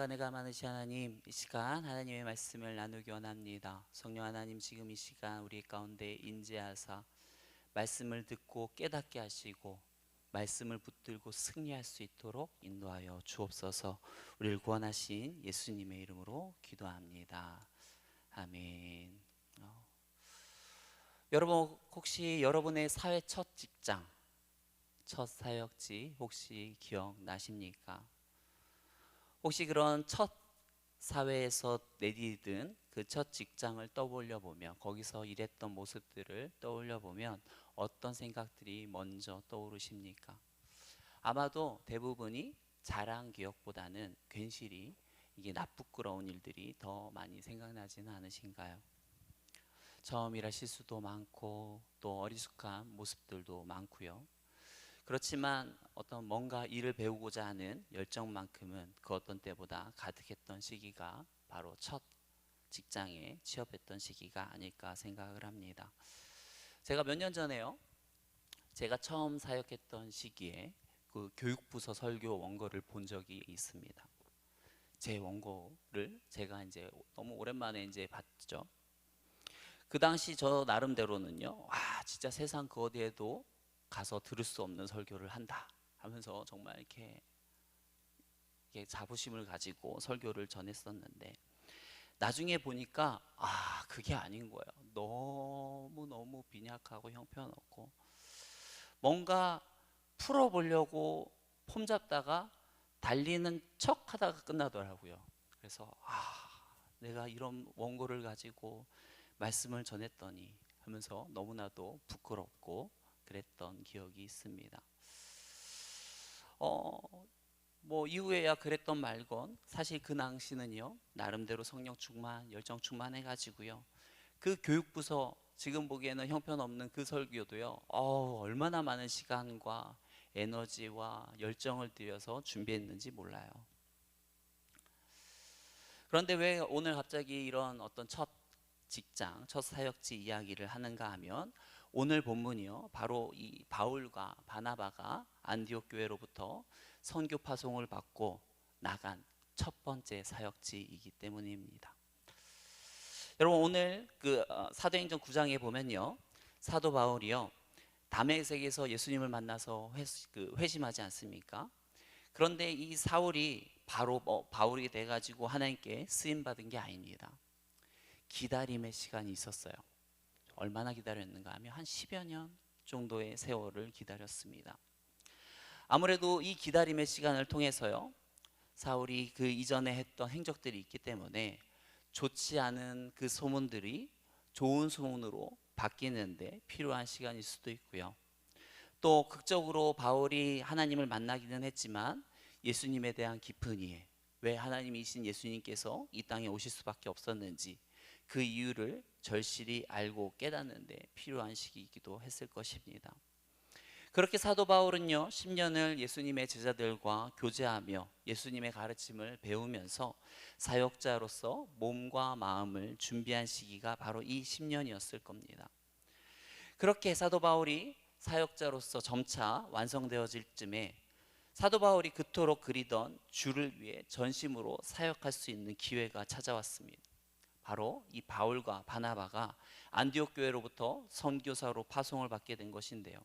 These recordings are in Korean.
은혜가 많으신 하나님, 이 시간 하나님의 말씀을 나누기 원합니다. 성령 하나님, 지금 이 시간 우리 가운데 인재하사 말씀을 듣고 깨닫게 하시고 말씀을 붙들고 승리할 수 있도록 인도하여 주옵소서. 우리를 구원하신 예수님의 이름으로 기도합니다. 아멘. 여러분, 혹시 여러분의 사회 첫 직장, 첫 사역지 혹시 기억나십니까? 혹시 그런 첫 사회에서 내디딘 그 첫 직장을 떠올려 보면, 거기서 일했던 모습들을 떠올려 보면 어떤 생각들이 먼저 떠오르십니까? 아마도 대부분이 잘한 기억보다는 괜시리 이게 나쁘끄러운 일들이 더 많이 생각나지는 않으신가요? 처음 일할 실수도 많고 또 어리숙한 모습들도 많고요. 그렇지만 어떤 뭔가 일을 배우고자 하는 열정만큼은 그 어떤 때보다 가득했던 시기가 바로 첫 직장에 취업했던 시기가 아닐까 생각을 합니다. 제가 몇 년 전에요, 제가 처음 사역했던 시기에 그 교육부서 설교 원고를 본 적이 있습니다. 제 원고를 제가 이제 너무 오랜만에 이제 봤죠. 그 당시 저 나름대로는요, 와, 진짜 세상 그 어디에도 가서 들을 수 없는 설교를 한다 하면서 정말 이렇게 자부심을 가지고 설교를 전했었는데, 나중에 보니까 그게 아닌 거예요. 너무너무 빈약하고 형편없고 뭔가 풀어보려고 폼 잡다가 달리는 척 하다가 끝나더라고요. 그래서 내가 이런 원고를 가지고 말씀을 전했더니 하면서 너무나도 부끄럽고 그랬던 기억이 있습니다. 뭐 이후에야 그랬던 말건 사실 그 당시는요, 나름대로 성령 충만, 열정 충만해 가지고요, 그 교육부서 지금 보기에는 형편없는 그 설교도요, 얼마나 많은 시간과 에너지와 열정을 들여서 준비했는지 몰라요. 그런데 왜 오늘 갑자기 이런 어떤 첫 직장, 첫 사역지 이야기를 하는가 하면, 오늘 본문이요, 바로 이 바울과 바나바가 안디옥 교회로부터 선교 파송을 받고 나간 첫 번째 사역지이기 때문입니다. 여러분, 오늘 그 사도행전 9장에 보면요, 사도 바울이요, 다메섹에서 예수님을 만나서 회심하지 않습니까? 그런데 이 사울이 바로 바울이 돼가지고 하나님께 쓰임 받은 게 아닙니다. 기다림의 시간이 있었어요. 얼마나 기다렸는가 하면 한 10여 년 정도의 세월을 기다렸습니다. 아무래도 이 기다림의 시간을 통해서요, 사울이 그 이전에 했던 행적들이 있기 때문에 좋지 않은 그 소문들이 좋은 소문으로 바뀌는데 필요한 시간일 수도 있고요. 또 극적으로 바울이 하나님을 만나기는 했지만 예수님에 대한 깊은 이해, 왜 하나님이신 예수님께서 이 땅에 오실 수밖에 없었는지 그 이유를 절실히 알고 깨닫는데 필요한 시기이기도 했을 것입니다. 그렇게 사도 바울은요, 10년을 예수님의 제자들과 교제하며 예수님의 가르침을 배우면서 사역자로서 몸과 마음을 준비한 시기가 바로 이 10년이었을 겁니다. 그렇게 사도 바울이 사역자로서 점차 완성되어질 쯤에 사도 바울이 그토록 그리던 주를 위해 전심으로 사역할 수 있는 기회가 찾아왔습니다. 바로 이 바울과 바나바가 안디옥 교회로부터 선교사로 파송을 받게 된 것인데요,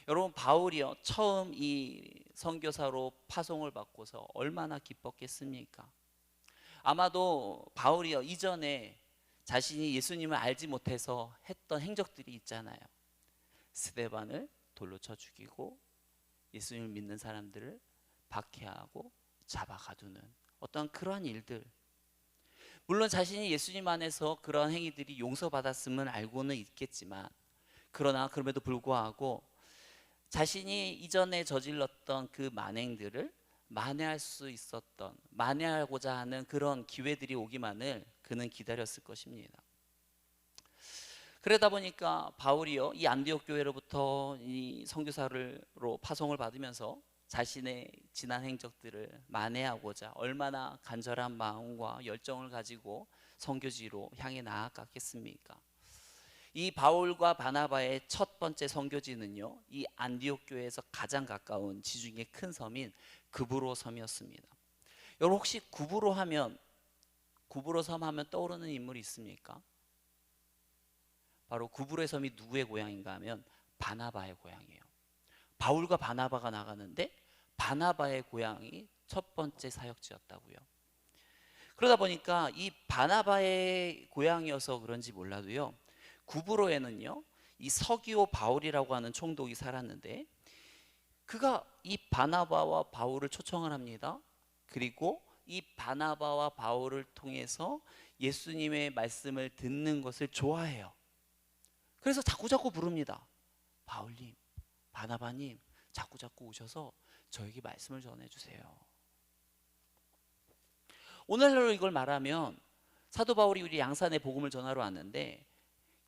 여러분, 바울이요, 처음 이 선교사로 파송을 받고서 얼마나 기뻤겠습니까? 아마도 바울이요, 이전에 자신이 예수님을 알지 못해서 했던 행적들이 있잖아요. 스데반을 돌로 쳐 죽이고 예수님을 믿는 사람들을 박해하고 잡아 가두는 어떤 그러한 일들, 물론 자신이 예수님 안에서 그러한 행위들이 용서받았음을 알고는 있겠지만, 그러나 그럼에도 불구하고 자신이 이전에 저질렀던 그 만행들을 만회할 수 있었던, 만회하고자 하는 그런 기회들이 오기만을 그는 기다렸을 것입니다. 그러다 보니까 바울이요, 이 안디옥 교회로부터 이 선교사로 파송을 받으면서 자신의 지난 행적들을 만회하고자 얼마나 간절한 마음과 열정을 가지고 선교지로 향해 나아갔겠습니까? 이 바울과 바나바의 첫 번째 선교지는요, 이 안디옥 교회에서 가장 가까운 지중해 큰 섬인 그브로 섬이었습니다. 여러분 혹시 구브로 섬 하면 떠오르는 인물이 있습니까? 바로 구브로의 섬이 누구의 고향인가 하면 바나바의 고향이에요. 바울과 바나바가 나가는데 바나바의 고향이 첫 번째 사역지였다고요. 그러다 보니까 이 바나바의 고향이어서 그런지 몰라도요, 구브로에는요 이 서기오 바울이라고 하는 총독이 살았는데, 그가 이 바나바와 바울을 초청을 합니다. 그리고 이 바나바와 바울을 통해서 예수님의 말씀을 듣는 것을 좋아해요. 그래서 자꾸자꾸 부릅니다. 바울님, 바나바님, 자꾸자꾸 오셔서 저에게 말씀을 전해주세요. 오늘날로 이걸 말하면 사도 바울이 우리 양산에 복음을 전하러 왔는데,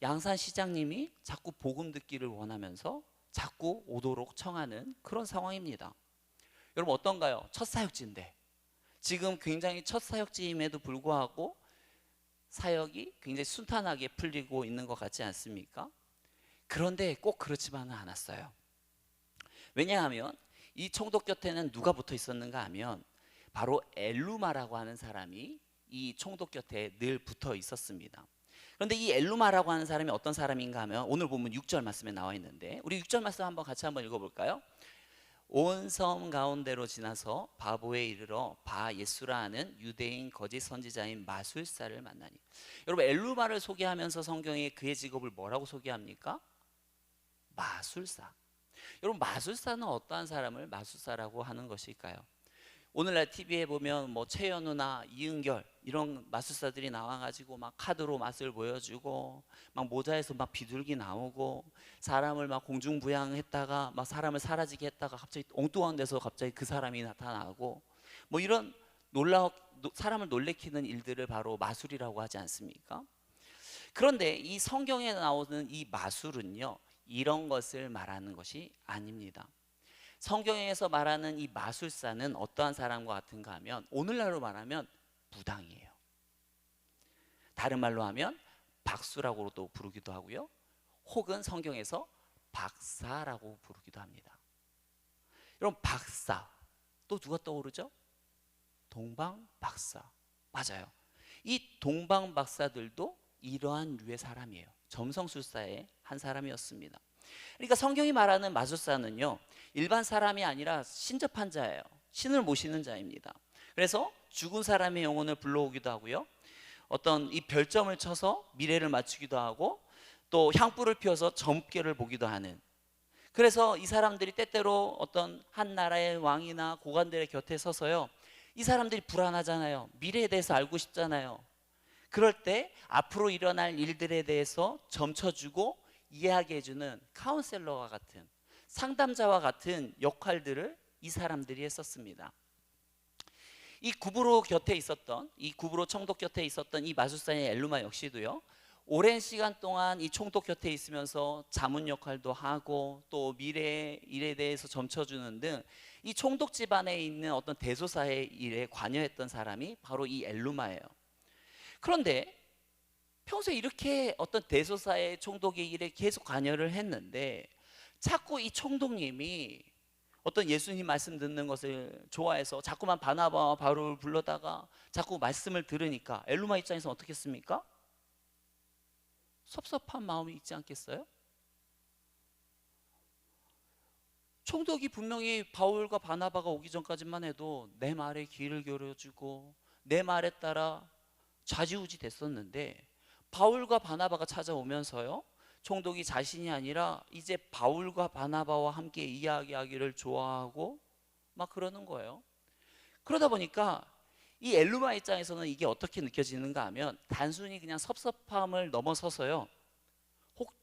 양산 시장님이 자꾸 복음 듣기를 원하면서 자꾸 오도록 청하는 그런 상황입니다. 여러분 어떤가요? 첫 사역지인데, 지금 굉장히 첫 사역지임에도 불구하고 사역이 굉장히 순탄하게 풀리고 있는 것 같지 않습니까? 그런데 꼭 그렇지만은 않았어요. 왜냐하면 이 총독 곁에는 누가 붙어 있었는가 하면 바로 엘루마라고 하는 사람이 이 총독 곁에 늘 붙어 있었습니다. 그런데 이 엘루마라고 하는 사람이 어떤 사람인가 하면 오늘 보면 6절 말씀에 나와 있는데, 우리 6절 말씀 한번 같이 한번 읽어볼까요? 온 섬 가운데로 지나서 바보에 이르러 바 예수라 하는 유대인 거짓 선지자인 마술사를 만나니. 여러분 엘루마를 소개하면서 성경에 그의 직업을 뭐라고 소개합니까? 마술사. 여러분 마술사는 어떠한 사람을 마술사라고 하는 것일까요? 오늘날 TV에 보면 뭐 최연우나 이은결 이런 마술사들이 나와가지고 막 카드로 맛을 보여주고, 막 모자에서 막 비둘기 나오고, 사람을 막 공중부양했다가 막 사람을 사라지게 했다가 갑자기 엉뚱한 데서 갑자기 그 사람이 나타나고, 뭐 이런 사람을 놀래키는 일들을 바로 마술이라고 하지 않습니까? 그런데 이 성경에 나오는 이 마술은요, 이런 것을 말하는 것이 아닙니다. 성경에서 말하는 이 마술사는 어떠한 사람과 같은가 하면 오늘날로 말하면 무당이에요. 다른 말로 하면 박수라고도 부르기도 하고요, 혹은 성경에서 박사라고 부르기도 합니다. 여러분 박사, 또 누가 떠오르죠? 동방박사. 맞아요. 이 동방박사들도 이러한 류의 사람이에요. 점성술사의 한 사람이었습니다. 그러니까 성경이 말하는 마술사는요, 일반 사람이 아니라 신접한 자예요. 신을 모시는 자입니다. 그래서 죽은 사람의 영혼을 불러오기도 하고요, 어떤 이 별점을 쳐서 미래를 맞추기도 하고, 또 향불을 피워서 점괘를 보기도 하는, 그래서 이 사람들이 때때로 어떤 한 나라의 왕이나 고관들의 곁에 서서요, 이 사람들이 불안하잖아요. 미래에 대해서 알고 싶잖아요. 그럴 때 앞으로 일어날 일들에 대해서 점쳐주고 이야기해주는 카운셀러와 같은, 상담자와 같은 역할들을 이 사람들이 했었습니다. 이 구브로 총독 곁에 있었던 이 마술사인 엘루마 역시도요, 오랜 시간 동안 이 총독 곁에 있으면서 자문 역할도 하고 또 미래의 일에 대해서 점쳐주는 등 이 총독 집안에 있는 어떤 대소사의 일에 관여했던 사람이 바로 이 엘루마예요. 그런데 평소에 이렇게 어떤 대소사의 총독의 일에 계속 관여를 했는데, 자꾸 이 총독님이 어떤 예수님 말씀 듣는 것을 좋아해서 자꾸만 바나바와 바울을 불러다가 자꾸 말씀을 들으니까 엘루마 입장에서 어떻겠습니까? 섭섭한 마음이 있지 않겠어요? 총독이 분명히 바울과 바나바가 오기 전까지만 해도 내 말에 귀를 기울여주고 내 말에 따라 좌지우지 됐었는데, 바울과 바나바가 찾아오면서요, 총독이 자신이 아니라 이제 바울과 바나바와 함께 이야기하기를 좋아하고 막 그러는 거예요. 그러다 보니까 이 엘루마 입장에서는 이게 어떻게 느껴지는가 하면 단순히 그냥 섭섭함을 넘어서서요, 혹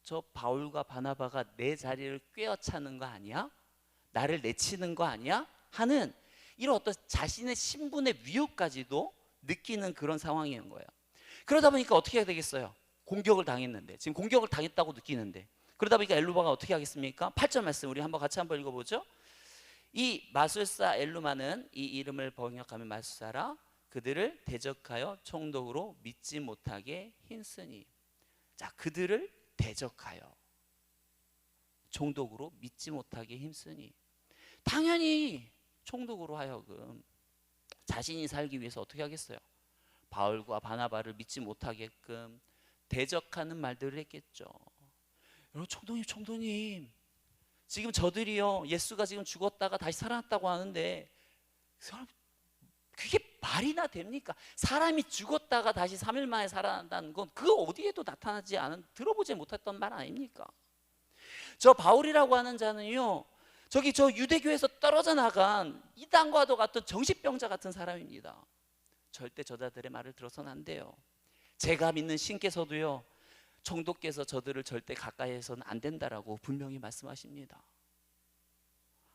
저 바울과 바나바가 내 자리를 꿰어차는 거 아니야? 나를 내치는 거 아니야? 하는 이런 어떤 자신의 신분의 위협까지도 느끼는 그런 상황인 거예요. 그러다 보니까 어떻게 해야 되겠어요? 공격을 당했는데, 지금 공격을 당했다고 느끼는데, 그러다 보니까 엘루마가 어떻게 하겠습니까? 8절 말씀 우리 같이 한번 읽어보죠. 이 마술사 엘루마는 이 이름을 번역하면 마술사라 그들을 대적하여 총독으로 믿지 못하게 힘쓰니. 자, 그들을 대적하여 총독으로 믿지 못하게 힘쓰니, 당연히 총독으로 하여금 자신이 살기 위해서 어떻게 하겠어요? 바울과 바나바를 믿지 못하게끔 대적하는 말들을 했겠죠. 여러분, 총독님, 지금 저들이요, 예수가 지금 죽었다가 다시 살아났다고 하는데 그게 말이나 됩니까? 사람이 죽었다가 다시 3일 만에 살아난다는 건 그 어디에도 나타나지 않은, 들어보지 못했던 말 아닙니까? 저 바울이라고 하는 자는요, 저 유대교에서 떨어져 나간 이단과도 같은 정신병자 같은 사람입니다. 절대 저자들의 말을 들어서는 안 돼요. 제가 믿는 신께서도요, 총독께서 저들을 절대 가까이 해서는 안 된다라고 분명히 말씀하십니다.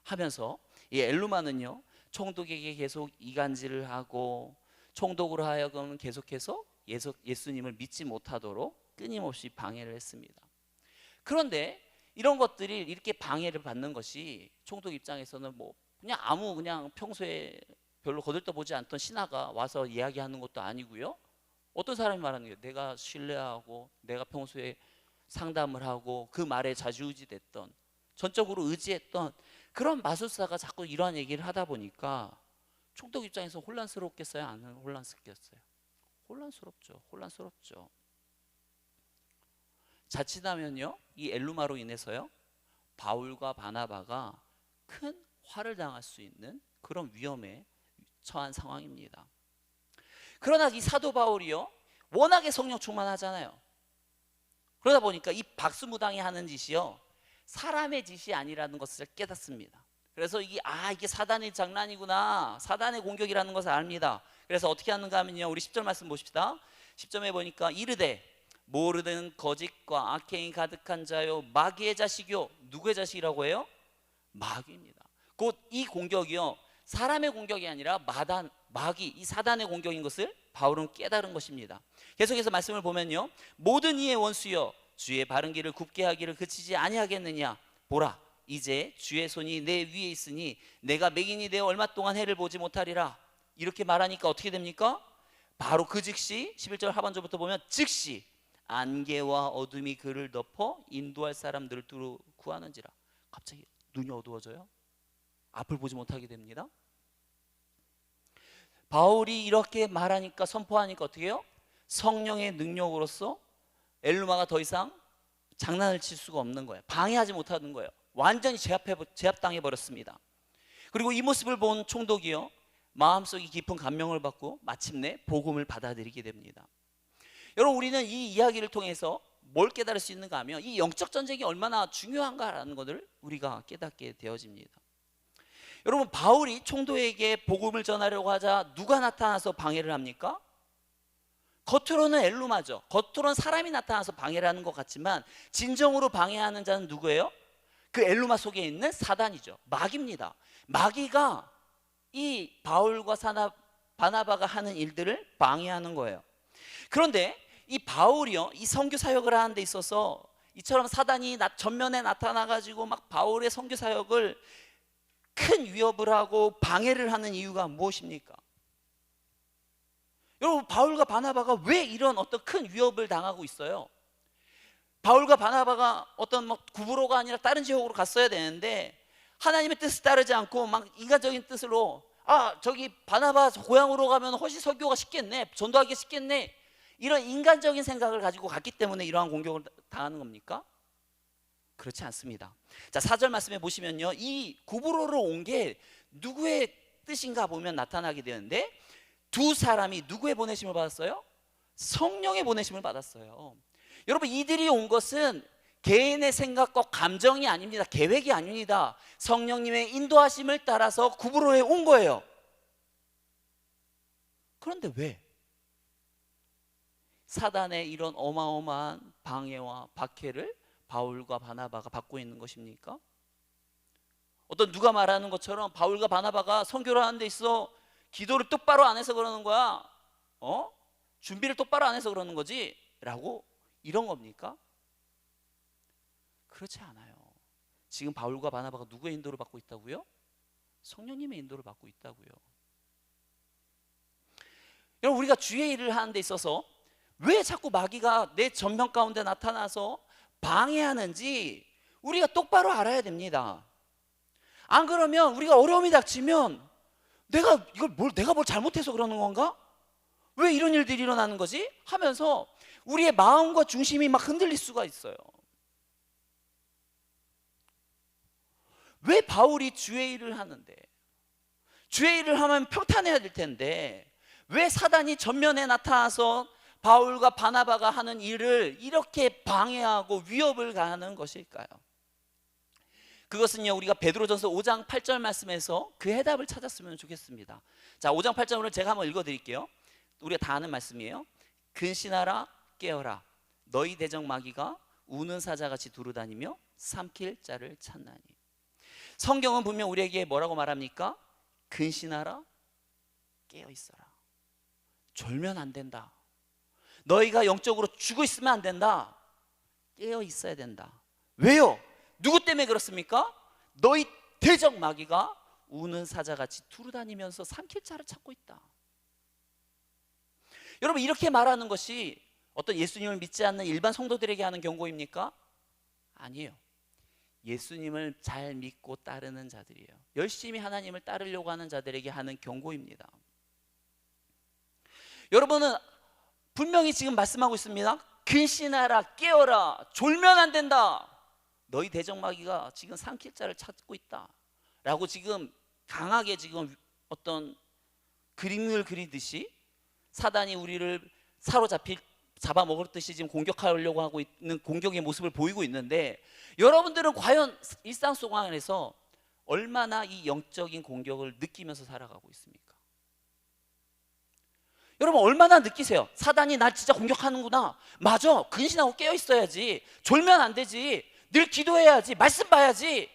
하면서 이 엘루마는요, 총독에게 계속 이간질을 하고 총독으로 하여금 계속해서 예수님을 믿지 못하도록 끊임없이 방해를 했습니다. 그런데 이런 것들이 이렇게 방해를 받는 것이 총독 입장에서는 뭐 그냥 평소에 별로 거들떠보지 않던 신하가 와서 이야기하는 것도 아니고요. 어떤 사람이 말하는 거예요? 내가 신뢰하고 내가 평소에 상담을 하고 그 말에 좌지우지됐던, 전적으로 의지했던 그런 마술사가 자꾸 이러한 얘기를 하다 보니까 총독 입장에서 혼란스럽겠어요? 안 혼란스럽겠어요? 혼란스럽죠. 자칫하면요, 이 엘루마로 인해서요, 바울과 바나바가 큰 화를 당할 수 있는 그런 위험에 처한 상황입니다. 그러나 이 사도 바울이요, 워낙에 성령 충만하잖아요. 그러다 보니까 이 박수무당이 하는 짓이요, 사람의 짓이 아니라는 것을 깨닫습니다. 그래서 이게 사단의 장난이구나, 사단의 공격이라는 것을 압니다. 그래서 어떻게 하는가 하면요, 우리 10절 말씀 보십시다. 10절에 보니까 이르되 모르는 거짓과 악행이 가득한 자요, 마귀의 자식이요. 누구의 자식이라고 해요? 마귀입니다. 곧 이 공격이요, 사람의 공격이 아니라 마귀, 이 사단의 공격인 것을 바울은 깨달은 것입니다. 계속해서 말씀을 보면요, 모든 이의 원수여 주의 바른 길을 굽게 하기를 그치지 아니하겠느냐. 보라, 이제 주의 손이 내 위에 있으니 내가 맹인이 되어 얼마 동안 해를 보지 못하리라. 이렇게 말하니까 어떻게 됩니까? 바로 그 즉시 11절 하반절부터 보면 즉시 안개와 어둠이 그를 덮어 인도할 사람들을 두루 구하는지라. 갑자기 눈이 어두워져요. 앞을 보지 못하게 됩니다. 바울이 이렇게 말하니까, 선포하니까 어떻게 해요? 성령의 능력으로서 엘루마가 더 이상 장난을 칠 수가 없는 거예요. 방해하지 못하는 거예요. 완전히 제압당해 버렸습니다. 그리고 이 모습을 본 총독이요, 마음속에 깊은 감명을 받고 마침내 복음을 받아들이게 됩니다. 여러분, 우리는 이 이야기를 통해서 뭘 깨달을 수 있는가 하면 이 영적 전쟁이 얼마나 중요한가라는 것을 우리가 깨닫게 되어집니다. 여러분, 바울이 총독에게 복음을 전하려고 하자 누가 나타나서 방해를 합니까? 겉으로는 엘루마죠. 겉으로는 사람이 나타나서 방해를 하는 것 같지만 진정으로 방해하는 자는 누구예요? 그 엘루마 속에 있는 사단이죠. 마귀입니다. 마귀가 이 바울과 바나바가 하는 일들을 방해하는 거예요. 그런데 이 바울이요, 이 선교 사역을 하는 데 있어서 이처럼 사단이 전면에 나타나가지고 막 바울의 선교 사역을 큰 위협을 하고 방해를 하는 이유가 무엇입니까? 여러분, 바울과 바나바가 왜 이런 어떤 큰 위협을 당하고 있어요? 바울과 바나바가 어떤 구브로가 아니라 다른 지역으로 갔어야 되는데 하나님의 뜻을 따르지 않고 막 인간적인 뜻으로 저기 바나바 고향으로 가면 훨씬 설교가 쉽겠네, 전도하기 쉽겠네, 이런 인간적인 생각을 가지고 갔기 때문에 이러한 공격을 당하는 겁니까? 그렇지 않습니다. 자, 4절 말씀에 보시면요, 이 구브로로 온 게 누구의 뜻인가 보면 나타나게 되는데 두 사람이 누구의 보내심을 받았어요? 성령의 보내심을 받았어요. 여러분, 이들이 온 것은 개인의 생각과 감정이 아닙니다. 계획이 아닙니다. 성령님의 인도하심을 따라서 구브로에 온 거예요. 그런데 왜 사단의 이런 어마어마한 방해와 박해를 바울과 바나바가 받고 있는 것입니까? 누가 말하는 것처럼 바울과 바나바가 선교를 하는 데 있어 기도를 똑바로 안 해서 그러는 거야, 준비를 똑바로 안 해서 그러는 거지 라고, 이런 겁니까? 그렇지 않아요. 지금 바울과 바나바가 누구의 인도를 받고 있다고요? 성령님의 인도를 받고 있다고요. 여러분, 우리가 주의 일을 하는 데 있어서 왜 자꾸 마귀가 내 전면 가운데 나타나서 방해하는지 우리가 똑바로 알아야 됩니다. 안 그러면 우리가 어려움이 닥치면 내가 뭘 잘못해서 그러는 건가? 왜 이런 일들이 일어나는 거지? 하면서 우리의 마음과 중심이 막 흔들릴 수가 있어요. 왜 바울이 주의 일을 하는데, 주의 일을 하면 평탄해야 될 텐데 왜 사단이 전면에 나타나서 바울과 바나바가 하는 일을 이렇게 방해하고 위협을 가하는 것일까요? 그것은요, 우리가 베드로전서 5장 8절 말씀에서 그 해답을 찾았으면 좋겠습니다. 자, 5장 8절을 제가 한번 읽어드릴게요. 우리가 다 아는 말씀이에요. 근신하라, 깨어라. 너희 대적 마귀가 우는 사자같이 두루다니며 삼킬 자를 찾나니. 성경은 분명 우리에게 뭐라고 말합니까? 근신하라, 깨어 있어라. 졸면 안 된다. 너희가 영적으로 죽어 있으면 안 된다. 깨어 있어야 된다. 왜요? 누구 때문에 그렇습니까? 너희 대적 마귀가 우는 사자같이 두루다니면서 삼킬 자를 찾고 있다. 여러분, 이렇게 말하는 것이 어떤 예수님을 믿지 않는 일반 성도들에게 하는 경고입니까? 아니에요. 예수님을 잘 믿고 따르는 자들이에요. 열심히 하나님을 따르려고 하는 자들에게 하는 경고입니다. 여러분은 분명히 지금 말씀하고 있습니다. 근신하라, 깨어라, 졸면 안 된다. 너희 대적 마귀가 지금 삼킬 자를 찾고 있다 라고 지금 강하게 지금 어떤 그림을 그리듯이 사단이 우리를 잡아먹을 듯이 지금 공격하려고 하고 있는 공격의 모습을 보이고 있는데, 여러분들은 과연 일상 속 안에서 얼마나 이 영적인 공격을 느끼면서 살아가고 있습니까? 여러분, 얼마나 느끼세요? 사단이 날 진짜 공격하는구나. 맞아, 근신하고 깨어 있어야지. 졸면 안 되지. 늘 기도해야지. 말씀 봐야지.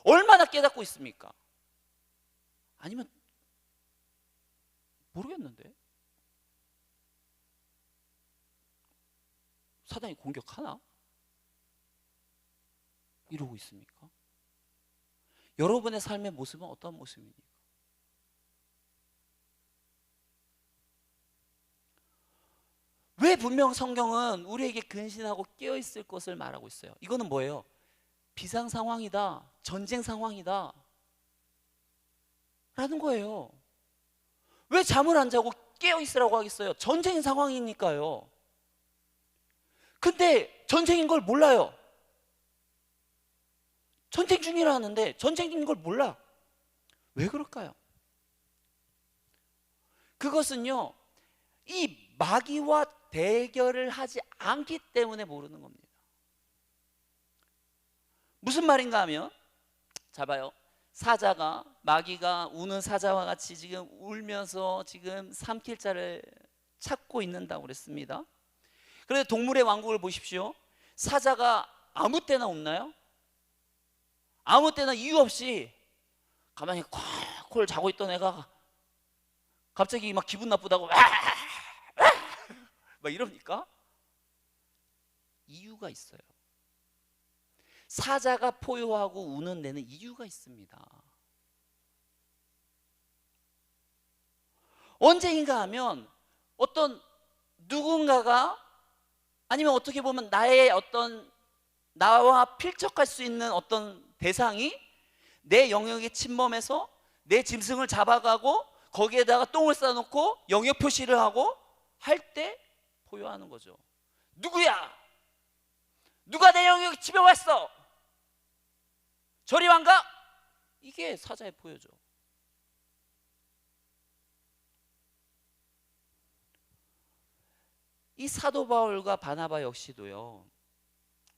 얼마나 깨닫고 있습니까? 아니면 모르겠는데 사단이 공격하나? 이러고 있습니까? 여러분의 삶의 모습은 어떤 모습입니까? 왜 분명 성경은 우리에게 근신하고 깨어있을 것을 말하고 있어요? 이거는 뭐예요? 비상 상황이다, 전쟁 상황이다 라는 거예요. 왜 잠을 안 자고 깨어있으라고 하겠어요? 전쟁 상황이니까요. 근데 전쟁인 걸 몰라요. 전쟁 중이라는데 전쟁인 걸 몰라. 왜 그럴까요? 그것은요, 이 마귀와 대결을 하지 않기 때문에 모르는 겁니다. 무슨 말인가 하면, 자 봐요. 사자가, 마귀가 우는 사자와 같이 지금 울면서 지금 삼킬 자를 찾고 있는다고 그랬습니다. 그런데 동물의 왕국을 보십시오. 사자가 아무 때나 웃나요? 아무 때나 이유 없이 가만히 콜콜 자고 있던 애가 갑자기 막 기분 나쁘다고 막 이럽니까? 이유가 있어요. 사자가 포효하고 우는 데는 이유가 있습니다. 언제인가 하면 어떤 누군가가, 아니면 어떻게 보면 나와 필적할 수 있는 어떤 대상이 내 영역에 침범해서 내 짐승을 잡아가고 거기에다가 똥을 싸놓고 영역 표시를 하고 할 때 포효하는 거죠. 누구야? 누가 내 영역에 침범했어? 저리 왕가? 이게 사자의 포효죠. 이 사도 바울과 바나바 역시도요,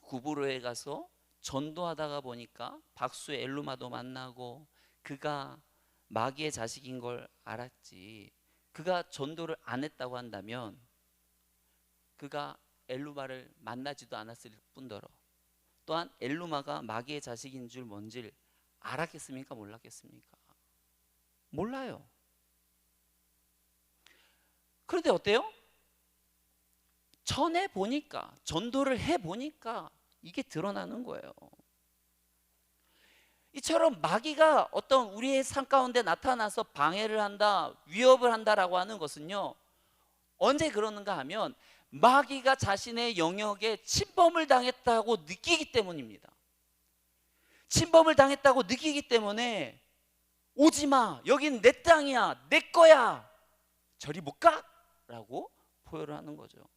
구브로에 가서 전도하다가 보니까 박수 엘루마도 만나고 그가 마귀의 자식인 걸 알았지, 그가 전도를 안 했다고 한다면 그가 엘루마를 만나지도 않았을 뿐더러 또한 엘루마가 마귀의 자식인 줄 뭔지를 알았겠습니까? 몰랐겠습니까? 몰라요. 그런데 어때요? 전해 보니까, 전도를 해 보니까 이게 드러나는 거예요. 이처럼 마귀가 어떤 우리의 삶 가운데 나타나서 방해를 한다, 위협을 한다라고 하는 것은요, 언제 그러는가 하면 마귀가 자신의 영역에 침범을 당했다고 느끼기 때문입니다. 침범을 당했다고 느끼기 때문에 오지 마, 여긴 내 땅이야, 내 거야, 저리 못 가? 라고 포효를 하는 거죠.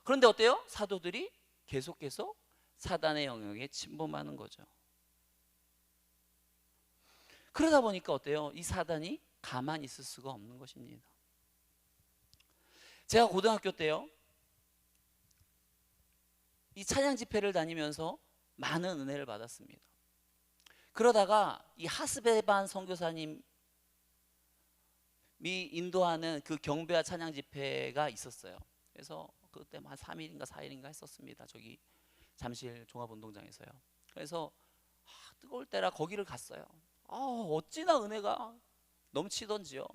그런데 어때요? 사도들이 계속해서 사단의 영역에 침범하는 거죠. 그러다 보니까 어때요? 이 사단이 가만히 있을 수가 없는 것입니다. 제가 고등학교 때요, 이 찬양 집회를 다니면서 많은 은혜를 받았습니다. 그러다가 이 하스베반 선교사님이 인도하는 그 경배와 찬양 집회가 있었어요. 그래서 그때 한 3일인가 4일인가 했었습니다. 저기 잠실 종합운동장에서요. 그래서 뜨거울 때라 거기를 갔어요. 어찌나 은혜가 넘치던지요.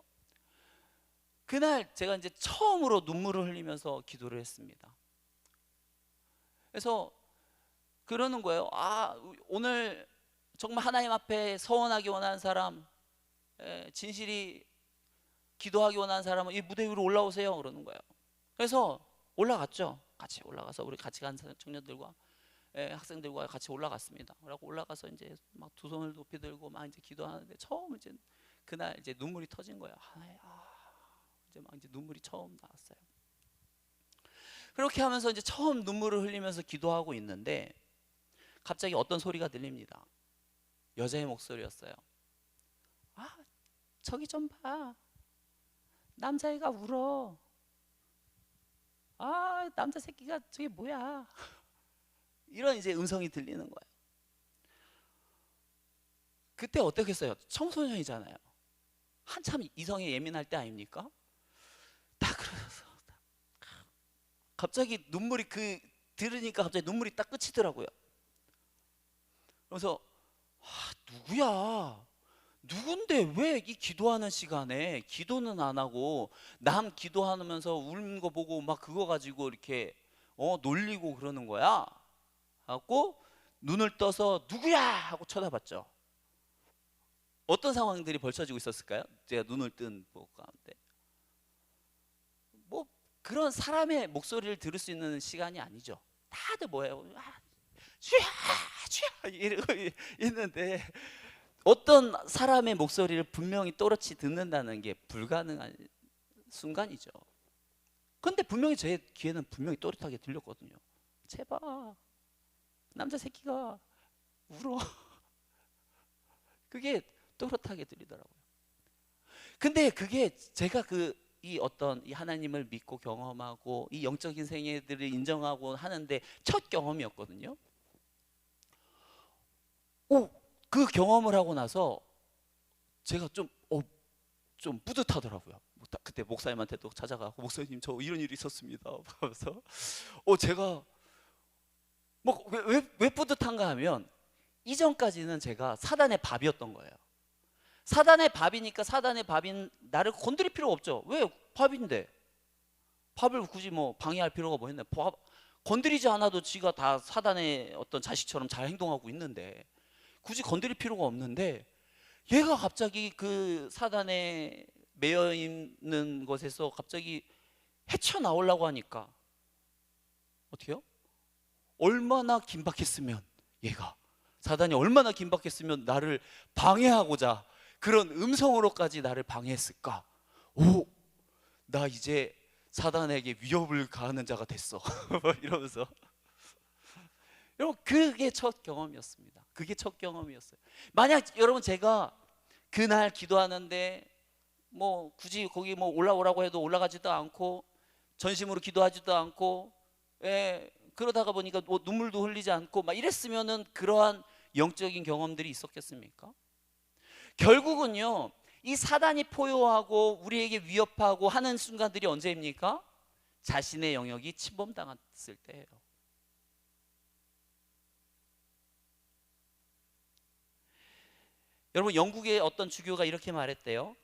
그날 제가 이제 처음으로 눈물을 흘리면서 기도를 했습니다. 그래서 그러는 거예요. 오늘 정말 하나님 앞에 서원하기 원하는 사람, 진실이 기도하기 원하는 사람은 이 무대 위로 올라오세요. 그러는 거예요. 그래서 올라갔죠. 같이 올라가서 우리 같이 간 청년들과 학생들과 같이 올라갔습니다. 그러고 올라가서 이제 막 두 손을 높이 들고 막 이제 기도하는데 처음 이제 그날 이제 눈물이 터진 거예요. 이제 막 이제 눈물이 처음 나왔어요. 그렇게 하면서 이제 처음 눈물을 흘리면서 기도하고 있는데 갑자기 어떤 소리가 들립니다. 여자의 목소리였어요. 저기 좀 봐. 남자애가 울어. 남자 새끼가 저게 뭐야. 이런 이제 음성이 들리는 거예요. 그때 어떻겠어요? 청소년이잖아요. 한참 이성에 예민할 때 아닙니까? 딱 그러면서 갑자기 눈물이 들으니까 갑자기 눈물이 딱 끝이더라고요. 그래서 누구야? 누군데 왜 이 기도하는 시간에 기도는 안 하고 남 기도하면서 울는 거 보고 막 그거 가지고 이렇게 놀리고 그러는 거야? 하고 눈을 떠서 누구야? 하고 쳐다봤죠. 어떤 상황들이 벌쳐지고 있었을까요? 제가 눈을 뜬 가운데 뭐 그런 사람의 목소리를 들을 수 있는 시간이 아니죠. 다들 뭐예요? 쥐야 이러고 있는데 어떤 사람의 목소리를 분명히 또렷이 듣는다는 게 불가능한 순간이죠. 근데 분명히 제 귀에는 분명히 또렷하게 들렸거든요. 제발 남자 새끼가 울어. 그게 또렷하게 들리더라고요. 근데 그게 제가 이 어떤 이 하나님을 믿고 경험하고 이 영적인 생애들을 인정하고 하는데 첫 경험이었거든요. 그 경험을 하고 나서 제가 좀 뿌듯하더라고요. 그때 목사님한테도 찾아가고 목사님 저 이런 일이 있었습니다 하면서 제가 뭐 왜 뿌듯한가 하면 이전까지는 제가 사단의 밥이었던 거예요. 사단의 밥이니까 사단의 밥인 나를 건드릴 필요가 없죠. 왜? 밥인데 밥을 굳이 뭐 방해할 필요가 뭐 있나. 건드리지 않아도 지가 다 사단의 어떤 자식처럼 잘 행동하고 있는데 굳이 건드릴 필요가 없는데 얘가 갑자기 그 사단에 매여 있는 것에서 갑자기 헤쳐나오려고 하니까 어떻게요? 얼마나 긴박했으면 얘가 사단이 얼마나 긴박했으면 나를 방해하고자 그런 음성으로까지 나를 방해했을까? 나 이제 사단에게 위협을 가하는 자가 됐어. 이러면서 여러분 그게 첫 경험이었습니다. 그게 첫 경험이었어요. 만약 여러분 제가 그날 기도하는데 뭐 굳이 거기 뭐 올라오라고 해도 올라가지도 않고 전심으로 기도하지도 않고 그러다가 보니까 뭐 눈물도 흘리지 않고 막 이랬으면은 그러한 영적인 경험들이 있었겠습니까? 결국은요 이 사단이 포효하고 우리에게 위협하고 하는 순간들이 언제입니까? 자신의 영역이 침범당했을 때예요. 여러분 영국의 어떤 주교가 이렇게 말했대요.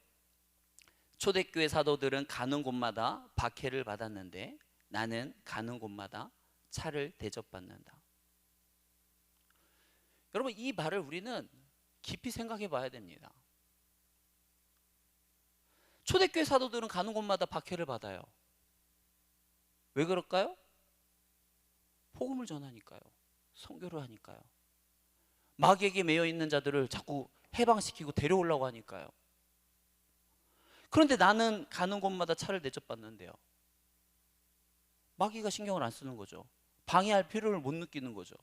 초대교회 사도들은 가는 곳마다 박해를 받았는데 나는 가는 곳마다 차를 대접받는다. 여러분 이 말을 우리는 깊이 생각해 봐야 됩니다. 초대교회 사도들은 가는 곳마다 박해를 받아요. 왜 그럴까요? 복음을 전하니까요. 선교를 하니까요. 마귀에게 매여 있는 자들을 자꾸 해방시키고 데려오려고 하니까요. 그런데 나는 가는 곳마다 차를 대접받는데요. 마귀가 신경을 안 쓰는 거죠. 방해할 필요를 못 느끼는 거죠.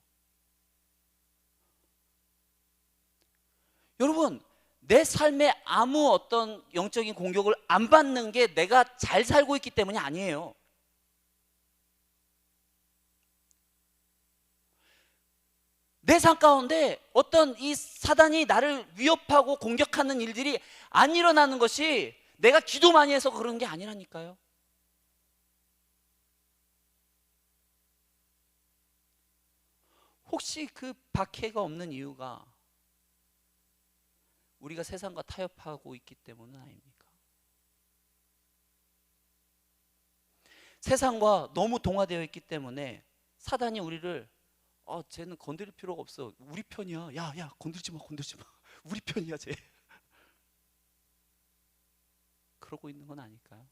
여러분, 내 삶에 아무 어떤 영적인 공격을 안 받는 게 내가 잘 살고 있기 때문이 아니에요. 내 삶 가운데 어떤 이 사단이 나를 위협하고 공격하는 일들이 안 일어나는 것이 내가 기도 많이 해서 그런 게 아니라니까요. 혹시 그 박해가 없는 이유가 우리가 세상과 타협하고 있기 때문은 아닙니까? 세상과 너무 동화되어 있기 때문에 사단이 우리를 쟤는 건드릴 필요가 없어. 우리 편이야. 야, 건들지 마. 우리 편이야, 쟤. 그러고 있는 건 아닐까요?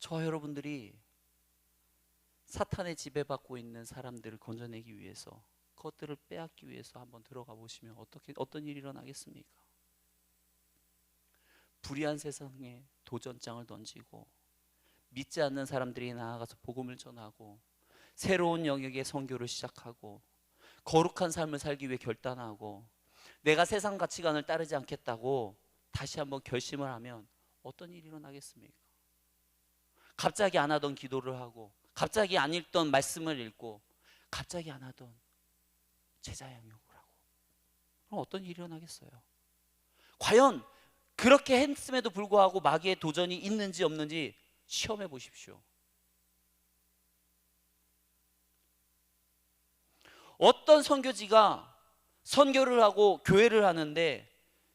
저와 여러분들이 사탄의 지배받고 있는 사람들을 건져내기 위해서, 그것들을 빼앗기 위해서 한번 들어가 보시면 어떤 일이 일어나겠습니까? 불의한 세상에 도전장을 던지고 믿지 않는 사람들이 나아가서 복음을 전하고 새로운 영역의 선교를 시작하고 거룩한 삶을 살기 위해 결단하고 내가 세상 가치관을 따르지 않겠다고 다시 한번 결심을 하면 어떤 일이 일어나겠습니까? 갑자기 안 하던 기도를 하고 갑자기 안 읽던 말씀을 읽고 갑자기 안 하던 제자 양육을 하고, 그럼 어떤 일이 일어나겠어요? 과연 그렇게 했음에도 불구하고 마귀의 도전이 있는지 없는지 시험해 보십시오. 어떤 선교지가 선교를 하고 교회를 하는데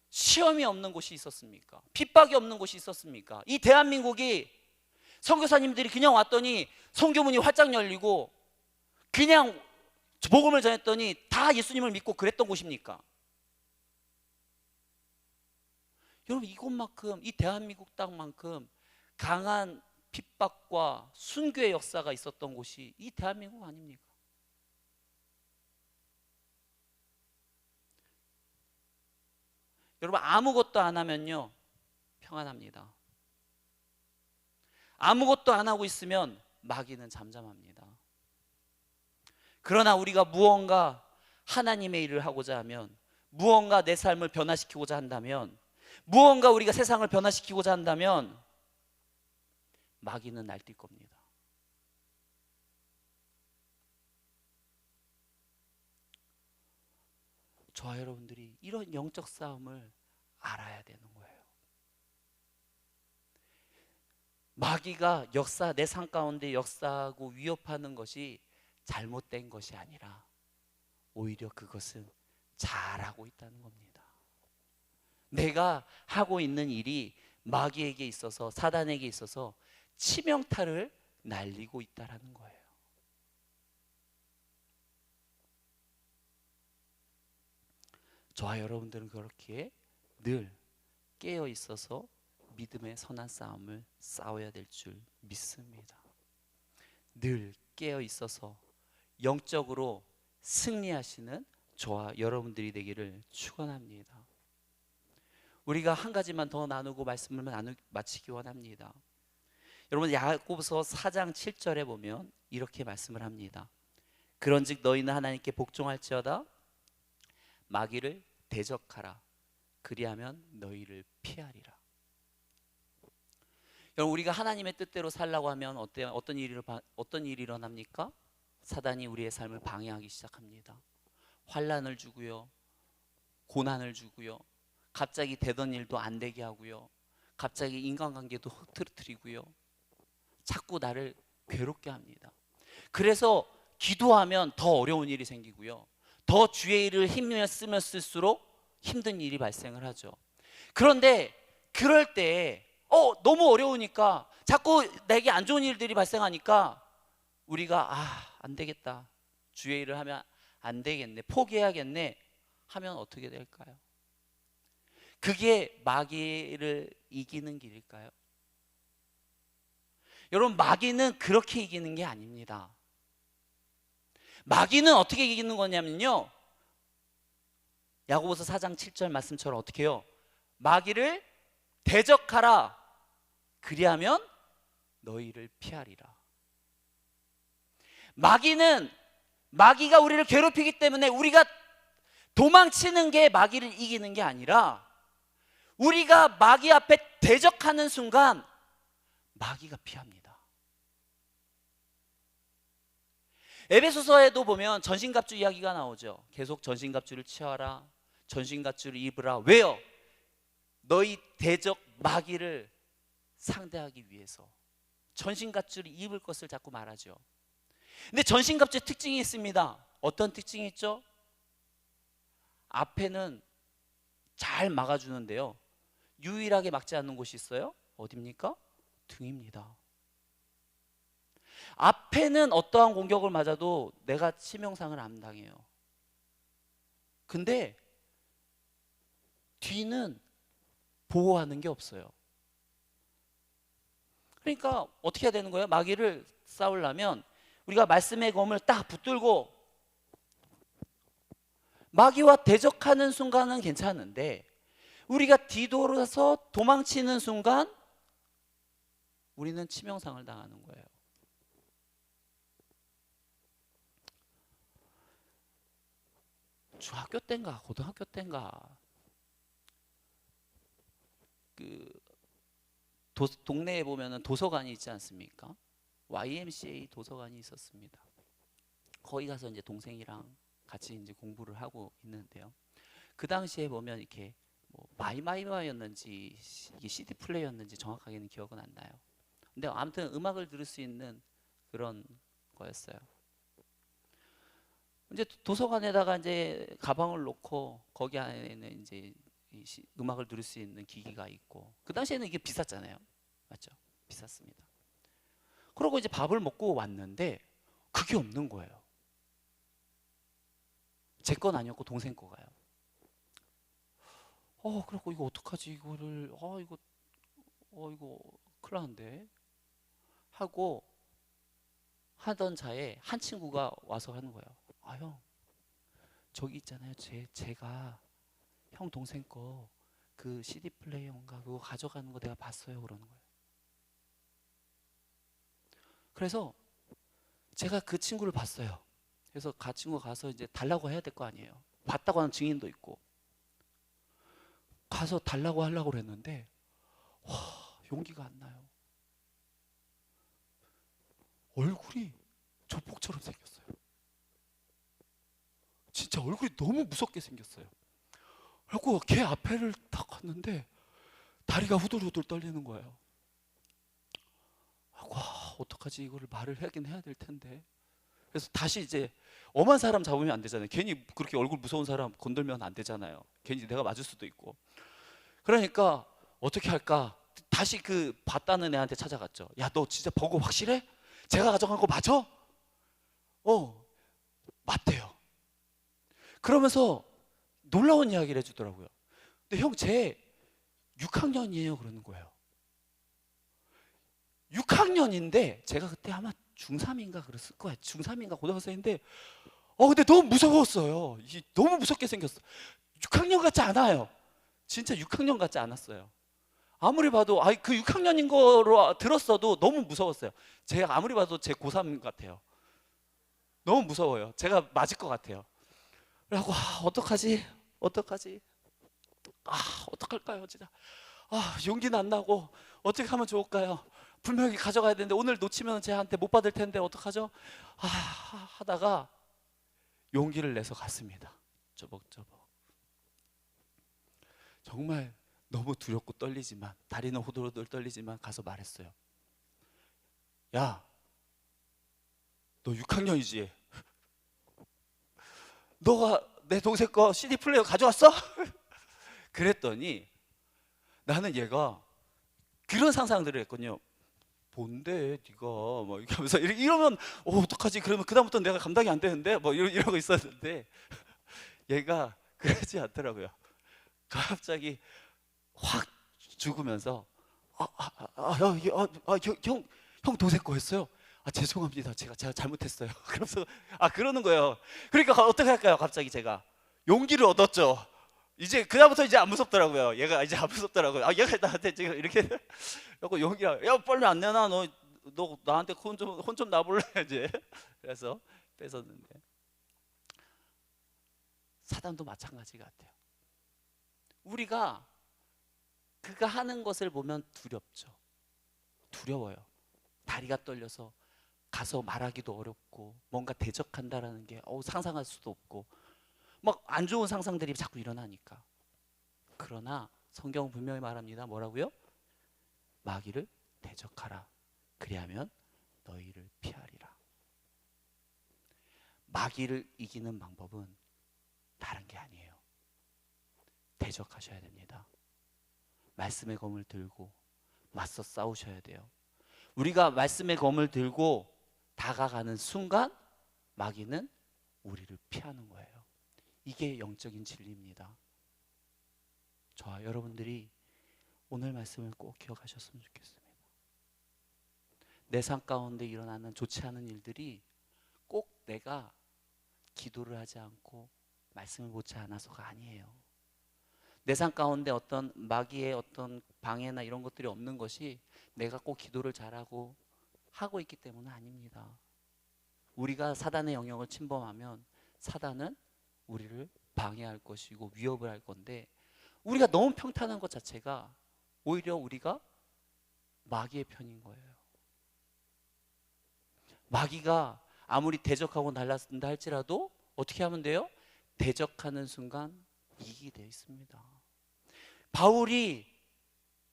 시험이 없는 곳이 있었습니까? 핍박이 없는 곳이 있었습니까? 이 대한민국이 선교사님들이 그냥 왔더니 선교문이 활짝 열리고 그냥 복음을 전했더니 다 예수님을 믿고 그랬던 곳입니까? 여러분, 이곳만큼, 이 대한민국 땅만큼 강한 핍박과 순교의 역사가 있었던 곳이 이 대한민국 아닙니까? 여러분, 아무것도 안 하면요 평안합니다. 아무것도 안 하고 있으면 마귀는 잠잠합니다. 그러나 우리가 무언가 하나님의 일을 하고자 하면, 무언가 내 삶을 변화시키고자 한다면, 무언가 우리가 세상을 변화시키고자 한다면 마귀는 날뛸 겁니다. 저와 여러분들이 이런 영적 싸움을 알아야 되는 거예요. 마귀가 내 삶 가운데 역사하고 위협하는 것이 잘못된 것이 아니라 오히려 그것은 잘하고 있다는 겁니다. 내가 하고 있는 일이 마귀에게 있어서, 사단에게 있어서 치명타를 날리고 있다는 거예요. 저와 여러분들은 그렇게 늘 깨어 있어서 믿음의 선한 싸움을 싸워야 될 줄 믿습니다. 늘 깨어 있어서 영적으로 승리하시는 저와 여러분들이 되기를 축원합니다. 우리가 한 가지만 더 나누고 말씀을 마치기 원합니다. 여러분, 야고보서 4장 7절에 보면 이렇게 말씀을 합니다. 그런즉 너희는 하나님께 복종할지어다 마귀를 대적하라 그리하면 너희를 피하리라. 여러분, 우리가 하나님의 뜻대로 살라고 하면 어떤 일이 일어납니까? 사단이 우리의 삶을 방해하기 시작합니다. 환난을 주고요, 고난을 주고요, 갑자기 되던 일도 안 되게 하고요, 갑자기 인간관계도 흐트러뜨리고요, 자꾸 나를 괴롭게 합니다. 그래서 기도하면 더 어려운 일이 생기고요, 더 주의 일을 힘을 쓰면 쓸수록 힘든 일이 발생을 하죠. 그런데 그럴 때 너무 어려우니까, 자꾸 내게 안 좋은 일들이 발생하니까 우리가 안 되겠다, 주의 일을 하면 안 되겠네, 포기해야겠네 하면 어떻게 될까요? 그게 마귀를 이기는 길일까요? 여러분, 마귀는 그렇게 이기는 게 아닙니다. 마귀는 어떻게 이기는 거냐면요, 야고보서 4장 7절 말씀처럼 어떻게 해요? 마귀를 대적하라, 그리하면 너희를 피하리라. 마귀가 우리를 괴롭히기 때문에 우리가 도망치는 게 마귀를 이기는 게 아니라, 우리가 마귀 앞에 대적하는 순간 마귀가 피합니다. 에베소서에도 보면 전신갑주 이야기가 나오죠. 계속 전신갑주를 취하라, 전신갑주를 입으라. 왜요? 너희 대적 마귀를 상대하기 위해서 전신갑주를 입을 것을 자꾸 말하죠. 근데 전신갑주의 특징이 있습니다. 어떤 특징이 있죠? 앞에는 잘 막아주는데요, 유일하게 막지 않는 곳이 있어요. 어디입니까? 등입니다. 앞에는 어떠한 공격을 맞아도 내가 치명상을 안 당해요. 근데 뒤는 보호하는 게 없어요. 그러니까 어떻게 해야 되는 거예요? 마귀를 싸우려면 우리가 말씀의 검을 딱 붙들고 마귀와 대적하는 순간은 괜찮은데, 우리가 뒤돌아서 도망치는 순간 우리는 치명상을 당하는 거예요. 중학교 때인가 고등학교 때인가 동네에 보면은 도서관이 있지 않습니까? YMCA 도서관이 있었습니다. 거기 가서 이제 동생이랑 같이 이제 공부를 하고 있는데요, 그 당시에 보면 이렇게 뭐 마이마이마였는지 이게 CD 플레이였는지 정확하게는 기억은 안 나요. 근데 아무튼 음악을 들을 수 있는 그런 거였어요. 이제 도서관에다가 이제 가방을 놓고 거기 안에는 이제 음악을 들을 수 있는 기기가 있고, 그 당시에는 이게 비쌌잖아요. 맞죠? 비쌌습니다. 그러고 이제 밥을 먹고 왔는데 그게 없는 거예요. 제 건 아니었고 동생 거가요. 그래갖고 이거 어떡하지, 이거를 이거 큰일 나는데 하고 하던 차에 한 친구가 와서 하는 거예요. 형, 저기 있잖아요, 제가 형 동생 거 그 CD 플레이어인가 그거 가져가는 거 내가 봤어요, 그러는 거예요. 그래서 제가 그 친구를 봤어요. 그래서 그 친구가 가서 이제 달라고 해야 될 거 아니에요. 봤다고 하는 증인도 있고. 가서 달라고 하려고 그랬는데 용기가 안 나요. 얼굴이 조폭처럼 생겼어요. 진짜 얼굴이 너무 무섭게 생겼어요. 그리고 걔 앞에를 딱 갔는데 다리가 후들후들 떨리는 거예요. 어떡하지, 이거를 말을 하긴 해야 될 텐데. 그래서 다시 이제 엄한 사람 잡으면 안 되잖아요. 괜히 그렇게 얼굴 무서운 사람 건들면 안 되잖아요. 괜히 내가 맞을 수도 있고. 그러니까 어떻게 할까, 다시 그 봤다는 애한테 찾아갔죠. 야, 너 진짜 버거 확실해? 제가 가져간 거 맞아? 맞대요. 그러면서 놀라운 이야기를 해주더라고요. 근데 형, 쟤 6학년이에요 그러는 거예요. 6학년인데 제가 그때 아마 중3인가 그랬을 거예요. 중3인가 고등학생인데 근데 너무 무서웠어요. 너무 무섭게 생겼어. 6학년 같지 않아요. 진짜 6학년 같지 않았어요. 아무리 봐도 그 6학년인 거로 들었어도 너무 무서웠어요. 제가 아무리 봐도 제 고3 같아요. 너무 무서워요. 제가 맞을 것 같아요. 그래갖고 어떡하지? 어떡할까요 진짜. 용기는 안 나고 어떻게 하면 좋을까요? 분명히 가져가야 되는데 오늘 놓치면 쟤한테 못 받을 텐데 어떡하죠? 하다가 용기를 내서 갔습니다. 쪼벅쪼벅. 정말 너무 두렵고 떨리지만, 다리는 후들후들 떨리지만 가서 말했어요. 야, 너 6학년이지? 너가 내 동생 거 CD 플레이어 가져왔어? 그랬더니 나는 얘가 그런 상상들을 했거든요. 뭔데 네가 막 이렇게 하면서 이러면 어떡하지? 그러면 그다음부터 내가 감당이 안 되는데 뭐 이러고 있었는데 얘가 그러지 않더라고요. 갑자기 확 죽으면서 형 동생 거였어요? 아, 죄송합니다. 제가 잘못했어요. 그러면서 그러는 거예요. 그러니까 어떻게 할까요? 갑자기 제가 용기를 얻었죠. 이제 그다음부터 이제 안 무섭더라고요. 얘가 이제 안 무섭더라고요. 얘가 나한테 지금 이렇게 하고 용기가, 야 빨리 안 내놔. 너 나한테 혼 좀 놔볼래 이제. 그래서 뺏었는데 사단도 마찬가지 같아요. 우리가 그가 하는 것을 보면 두렵죠. 두려워요. 다리가 떨려서 가서 말하기도 어렵고 뭔가 대적한다라는 게 상상할 수도 없고 막 안 좋은 상상들이 자꾸 일어나니까. 그러나 성경은 분명히 말합니다. 뭐라고요? 마귀를 대적하라. 그리하면 너희를 피하리라. 마귀를 이기는 방법은 다른 게 아니에요. 대적하셔야 됩니다. 말씀의 검을 들고 맞서 싸우셔야 돼요. 우리가 말씀의 검을 들고 다가가는 순간 마귀는 우리를 피하는 거예요. 이게 영적인 진리입니다. 저와 여러분들이 오늘 말씀을 꼭 기억하셨으면 좋겠습니다. 내 삶 가운데 일어나는 좋지 않은 일들이 꼭 내가 기도를 하지 않고 말씀을 보지 않아서가 아니에요. 내 삶 가운데 어떤 마귀의 어떤 방해나 이런 것들이 없는 것이 내가 꼭 기도를 잘하고 하고 있기 때문은 아닙니다. 우리가 사단의 영역을 침범하면 사단은 우리를 방해할 것이고 위협을 할 건데, 우리가 너무 평탄한 것 자체가 오히려 우리가 마귀의 편인 거예요. 마귀가 아무리 대적하고 날라든다 할지라도 어떻게 하면 돼요? 대적하는 순간 이기게 되어 있습니다. 바울이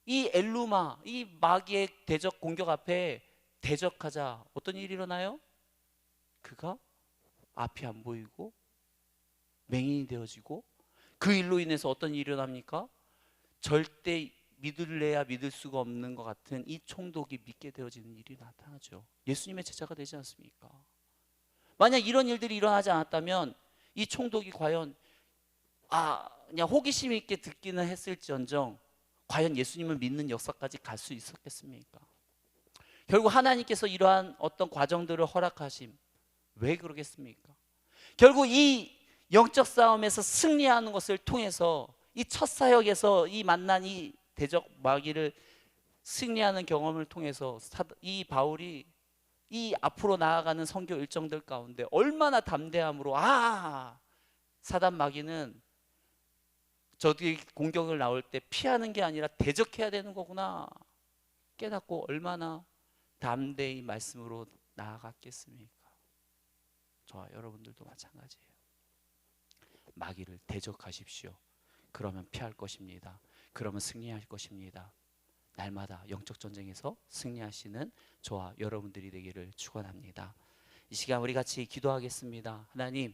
이 엘루마, 이 마귀의 대적 공격 앞에 대적하자 어떤 일이 일어나요? 그가 앞이 안 보이고 맹인이 되어지고, 그 일로 인해서 어떤 일이 일어납니까? 절대 믿을래야 믿을 수가 없는 것 같은 이 총독이 믿게 되어지는 일이 나타나죠. 예수님의 제자가 되지 않습니까? 만약 이런 일들이 일어나지 않았다면 이 총독이 과연 그냥 호기심 있게 듣기는 했을지언정 과연 예수님을 믿는 역사까지 갈 수 있었겠습니까? 결국 하나님께서 이러한 어떤 과정들을 허락하심, 왜 그러겠습니까? 결국 이 영적 싸움에서 승리하는 것을 통해서 이 첫 사역에서 이 만난 이 대적 마귀를 승리하는 경험을 통해서 이 바울이 이 앞으로 나아가는 선교 일정들 가운데 얼마나 담대함으로 사단 마귀는 저들이 공격을 나올 때 피하는 게 아니라 대적해야 되는 거구나 깨닫고 얼마나 담대히 말씀으로 나아갔겠습니까? 저와 여러분들도 마찬가지예요. 마귀를 대적하십시오. 그러면 피할 것입니다. 그러면 승리할 것입니다. 날마다 영적 전쟁에서 승리하시는 저와 여러분들이 되기를 축원합니다. 이 시간 우리 같이 기도하겠습니다. 하나님,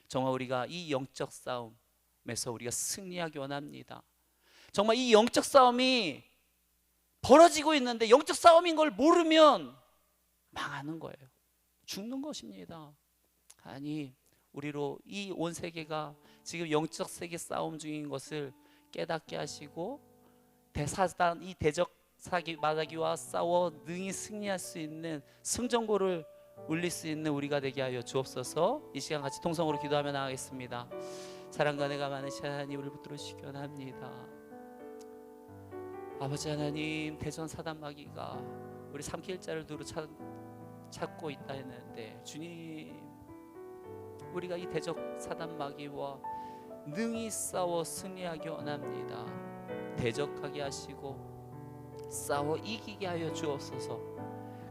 정말 우리가 이 영적 싸움에서 우리가 승리하기 원합니다. 정말 이 영적 싸움이 벌어지고 있는데 영적 싸움인 걸 모르면 망하는 거예요. 죽는 것입니다. 하나님, 우리로 이 온 세계가 지금 영적 세계 싸움 중인 것을 깨닫게 하시고 대사단 이 대적 사기 마귀와 싸워 능히 승리할 수 있는 승전고를 울릴 수 있는 우리가 되게 하여 주옵소서. 이 시간 같이 통성으로 기도하며 나가겠습니다. 사랑과 은혜가 많으신 하나님, 우리를 붙들어 주시기 원합니다. 아버지 하나님, 대전 사단 마귀가 우리 삼킬자를 두루 찾고 있다 했는데, 주님, 우리가 이 대적 사단 마귀와 능히 싸워 승리하기 원합니다. 대적하게 하시고 싸워 이기게 하여 주옵소서.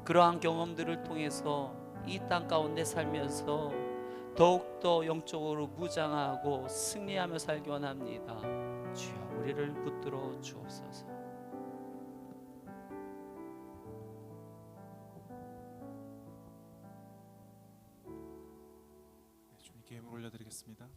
그러한 경험들을 통해서 이 땅 가운데 살면서 더욱더 영적으로 무장하고 승리하며 살기 원합니다. 주여, 우리를 붙들어 주옵소서. 주님께 예물 올려드리겠습니다.